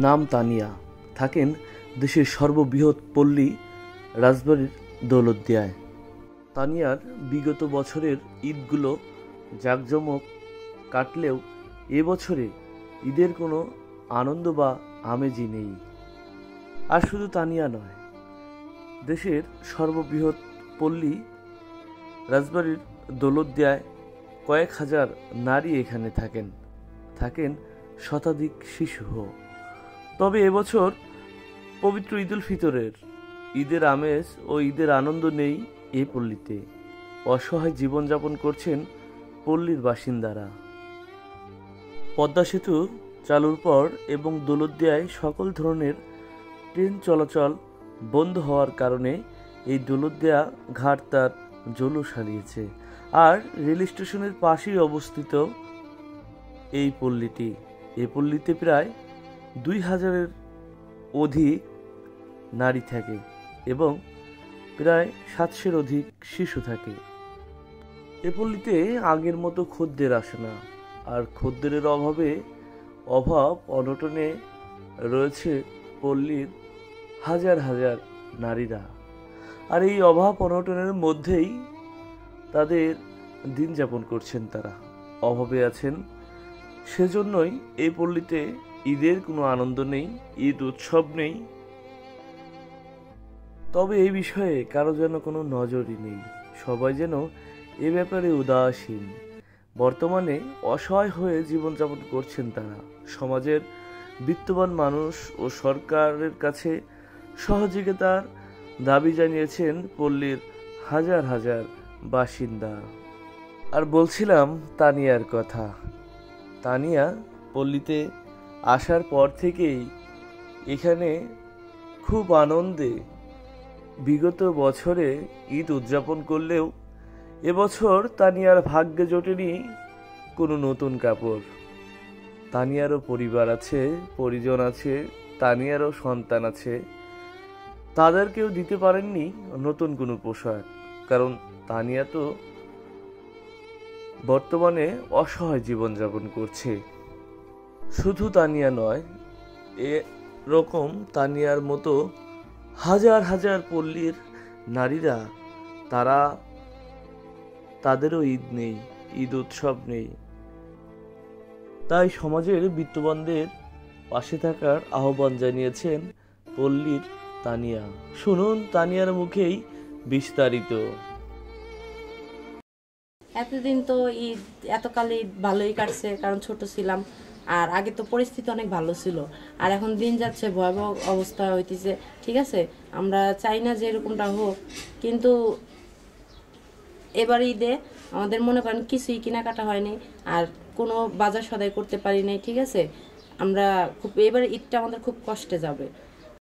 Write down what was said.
নাম তানিয়া, থাকেন দেশের সর্ববৃহৎ পল্লী রাজবাড়ীর দৌলতদিয়ায়। তানিয়ার বিগত বছরের ঈদগুলো জাঁকজমক কাটলেও এবছরে ঈদের কোনো আনন্দ বা আমেজই নেই। আর শুধু তানিয়া নয়, দেশের সর্ববৃহৎ পল্লী রাজবাড়ীর দৌলতদিয়ায় কয়েক হাজার নারী এখানে থাকেন শতাধিক শিশুও। তবে এবছর পবিত্র ঈদুল ফিতরের ঈদের আমেজ ও ঈদের আনন্দ নেই এই পল্লীতে। অসহায় জীবনযাপন করছেন পল্লীর বাসিন্দারা। পদ্মা সেতু চালুর পর এবং দৌলতদিয়ায় সকল ধরনের ট্রেন চলাচল বন্ধ হওয়ার কারণে এই দৌলতদিয়া ঘাট তার জৌলুস হারিয়েছে। আর রেল স্টেশনের পাশেই অবস্থিত এই পল্লীতে প্রায় 2000-এর অধিক নারী থাকে এবং প্রায় 700-এর অধিক শিশু থাকে। এ পল্লীতে আগের মতো খদ্দের আসে না, আর খদ্দেরের অভাব অনটনে রয়েছে পল্লীর হাজার হাজার নারীরা। আর এই অভাব অনটনের মধ্যেই তাদের দিন যাপন করছেন, তারা অভাবে আছেন। সেজন্যই এই পল্লীতে ঈদের কোনো আনন্দ নেই, ঈদ উৎসব নেই। তবে এই বিষয়ে কারো যেন কোনো নজরই নেই, সবাই যেন এ ব্যাপারে উদাসীন। বর্তমানে অসহায় হয়ে জীবনযাপন করছেন তারা। সমাজের বিত্তবান মানুষ ও সরকারের কাছে সহযোগিতার দাবি জানিয়েছেন পল্লীর হাজার হাজার বাসিন্দা। আর বলছিলাম তানিয়ার কথা। তানিয়া পল্লীতে আসার পর থেকেই এখানে খুব আনন্দে বিগত বছরে ঈদ উদযাপন করলেও এবছর তানিয়ার ভাগ্যে জোটেনি কোনো নতুন কাপড়। তানিয়ারও পরিবার আছে, পরিজন আছে, তানিয়ারও সন্তান আছে, তাদেরকেও দিতে পারেননি নতুন কোনো পোশাক। কারণ তানিয়া তো বর্তমানে অসহায় জীবনযাপন করছে। শুধু তানিয়া নয়, এরকম তানিয়ার মতো হাজার হাজার পল্লীর নারীরা, তাদেরও ঈদ নেই, ঈদ উৎসব নেই। তাই সমাজের বিত্তবানদের পাশে থাকার আহ্বান জানিয়েছেন পল্লীর তানিয়া। শুনুন তানিয়ার মুখেই বিস্তারিত। এতদিন তো এতকাল ঈদ ভালোই কাটছে, কারণ ছোট ছিলাম। আর আগে তো পরিস্থিতি অনেক ভালো ছিল, আর এখন দিন যাচ্ছে ভয়াবহ অবস্থা হইতেছে। ঠিক আছে, আমরা চাই না যে এরকমটা হোক, কিন্তু এবার ঈদে আমাদের মনে করেন কিছুই কেনাকাটা হয়নি, আর কোনো বাজার সদাই করতে পারি নাই। ঠিক আছে, আমরা এবার ঈদটা আমাদের খুব কষ্টে যাবে।